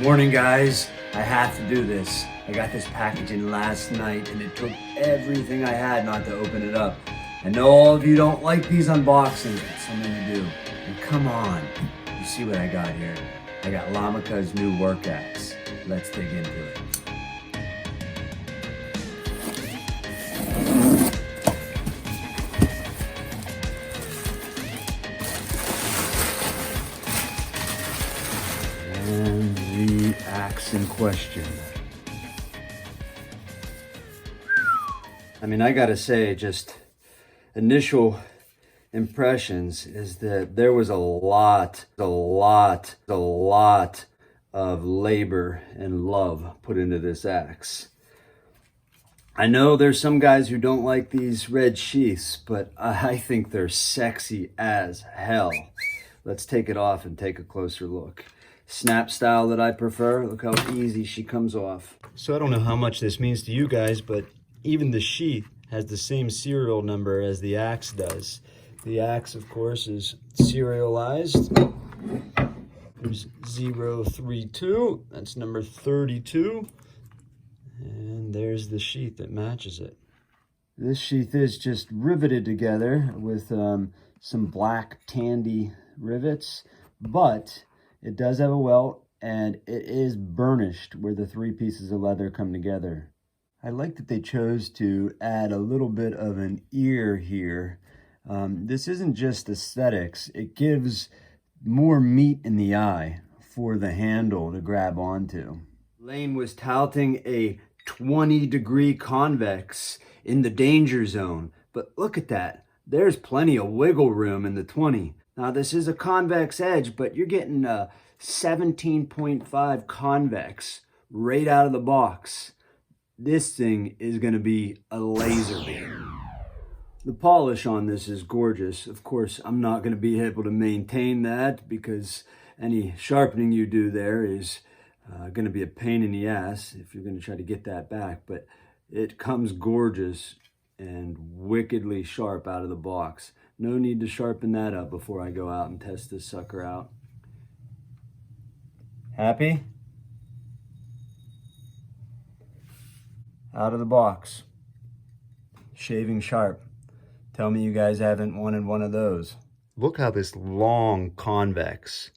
Morning, guys. I have to do this. I got this package in last night and it took everything I had not to open it up. I know all of you don't like these unboxings, but something to do. And come on, you see what I got here? I got Lamaca's new work axe. Let's dig into it. And the axe in question. I mean, I gotta say, just initial impressions is that there was a lot of labor and love put into this axe. I know there's some guys who don't like these red sheaths, but I think they're sexy as hell. Let's take it off and take a closer look. Snap style that I prefer. Look how easy she comes off. So I don't know how much this means to you guys, but even the sheath has the same serial number as the axe does. The axe, of course, is serialized. There's 032, that's number 32. And there's the sheath that matches it. This sheath is just riveted together with some black tandy rivets, but it does have a welt, and it is burnished where the three pieces of leather come together. I like that they chose to add a little bit of an ear here. This isn't just aesthetics. It gives more meat in the eye for the handle to grab onto. Lane was touting a 20-degree convex in the danger zone, but look at that. There's plenty of wiggle room in the 20. Now, this is a convex edge, but you're getting a 17.5 convex right out of the box. This thing is going to be a laser beam. The polish on this is gorgeous. Of course, I'm not going to be able to maintain that because any sharpening you do there is going to be a pain in the ass if you're going to try to get that back. But it comes gorgeous and wickedly sharp out of the box. No need to sharpen that up before I go out and test this sucker out. Happy? Out of the box. Shaving sharp. Tell me you guys haven't wanted one of those. Look how this long convex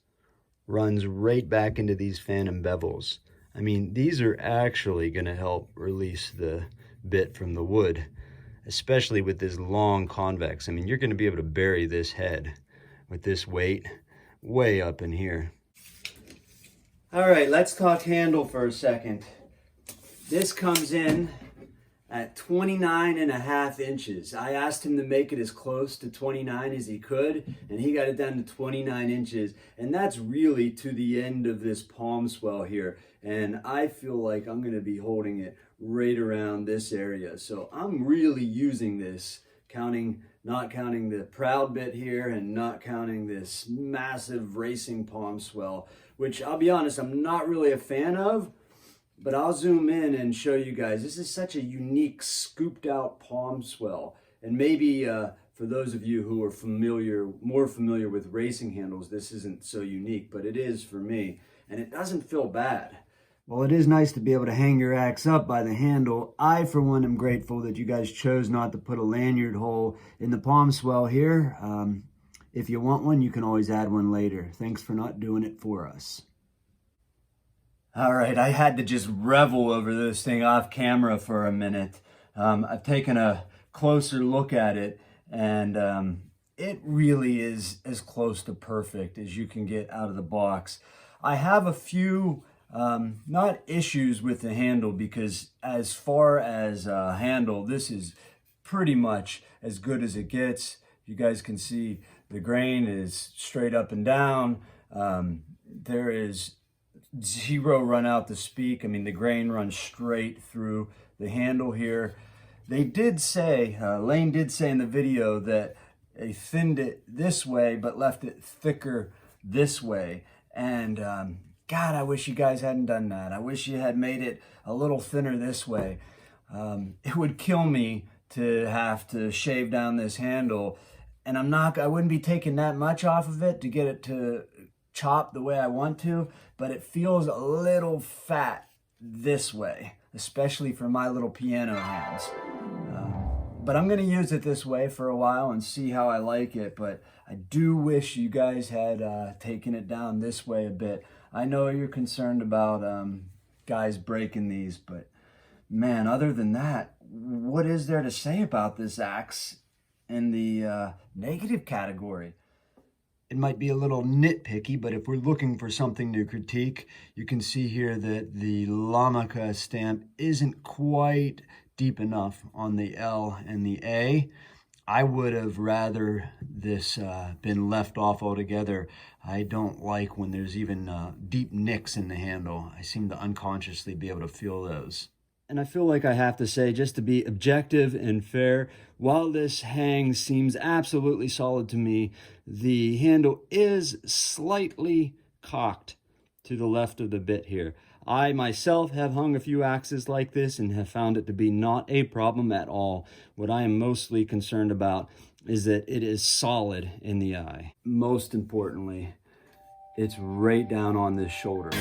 runs right back into these phantom bevels. I mean, these are actually going to help release the bit from the wood, especially with this long convex. I mean, you're going to be able to bury this head with this weight way up in here. All right, let's talk handle for a second. This comes in at 29.5 inches. I asked him to make it as close to 29 as he could, and he got it down to 29 inches. And that's really to the end of this palm swell here. And I feel like I'm gonna be holding it right around this area. So I'm really using this, not counting the proud bit here and not counting this massive racing palm swell, which I'll be honest, I'm not really a fan of. But I'll zoom in and show you guys. This is such a unique scooped out palm swell. And maybe for those of you who are more familiar with racing handles, this isn't so unique, but it is for me. And it doesn't feel bad. Well, it is nice to be able to hang your axe up by the handle. I, for one, am grateful that you guys chose not to put a lanyard hole in the palm swell here. If you want one, you can always add one later. Thanks for not doing it for us. All right, I had to just revel over this thing off camera for a minute. I've taken a closer look at it, and it really is as close to perfect as you can get out of the box. I have a few, not issues with the handle, because as far as handle, this is pretty much as good as it gets. You guys can see the grain is straight up and down. There is zero run out to speak. I mean, the grain runs straight through the handle here. They did say, Lane did say in the video that they thinned it this way, but left it thicker this way. And God, I wish you guys hadn't done that. I wish you had made it a little thinner this way. It would kill me to have to shave down this handle. And I wouldn't be taking that much off of it to get it to chop the way I want to, but it feels a little fat this way, especially for my little piano hands. But I'm gonna use it this way for a while and see how I like it, but I do wish you guys had taken it down this way a bit. I know you're concerned about guys breaking these, but man, other than that, what is there to say about this axe in the negative category? It might be a little nitpicky, but if we're looking for something to critique, you can see here that the Lamaca stamp isn't quite deep enough on the L and the A. I would have rather this been left off altogether. I don't like when there's even deep nicks in the handle. I seem to unconsciously be able to feel those. And I feel like I have to say, just to be objective and fair, while this hang seems absolutely solid to me, the handle is slightly cocked to the left of the bit here. I myself have hung a few axes like this and have found it to be not a problem at all. What I am mostly concerned about is that it is solid in the eye. Most importantly, it's right down on this shoulder.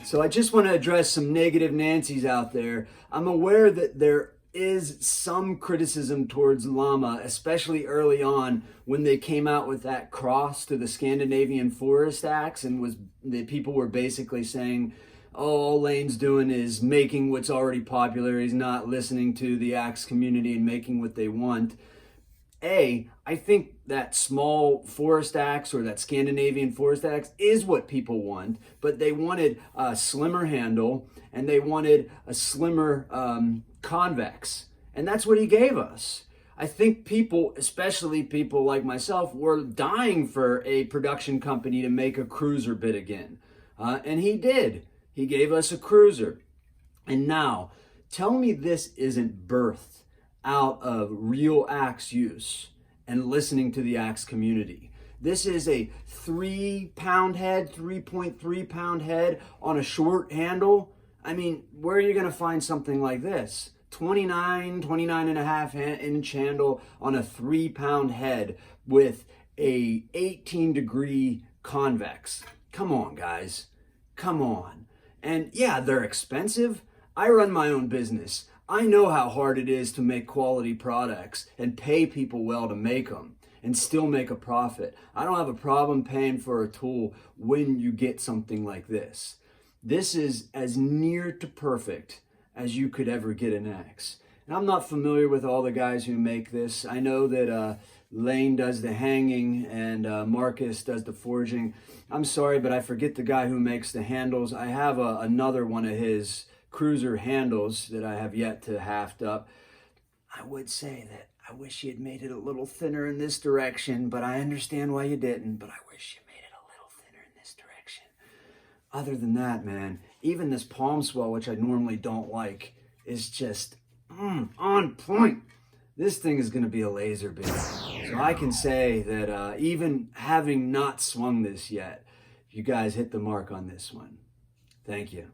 So I just want to address some negative Nancys out there. I'm aware that there is some criticism towards Lama, especially early on when they came out with that cross to the Scandinavian forest axe, and the people were basically saying, oh, all Lane's doing is making what's already popular. He's not listening to the axe community and making what they want. I think that small forest axe or that Scandinavian forest axe is what people want, but they wanted a slimmer handle and they wanted a slimmer convex, and that's what he gave us. I think people, especially people like myself, were dying for a production company to make a cruiser bit again, and he did. He gave us a cruiser. And now, tell me this isn't birthed out of real axe use and listening to the axe community. This is a 3-pound head, 3.3-pound head on a short handle. I mean, where are you gonna find something like this? 29 and a half inch handle on a 3-pound head with a 18-degree convex. Come on, guys, come on. And yeah, they're expensive. I run my own business. I know how hard it is to make quality products and pay people well to make them and still make a profit. I don't have a problem paying for a tool when you get something like this. This is as near to perfect as you could ever get an axe. And I'm not familiar with all the guys who make this. I know that Lane does the hanging and Marcus does the forging. I'm sorry, but I forget the guy who makes the handles. I have another one of his cruiser handles that I have yet to haft up. I would say that I wish you had made it a little thinner in this direction, but I understand why you didn't, but I wish you made it a little thinner in this direction. Other than that, man, even this palm swell, which I normally don't like, is just on point. This thing is going to be a laser bit. So I can say that even having not swung this yet, you guys hit the mark on this one. Thank you.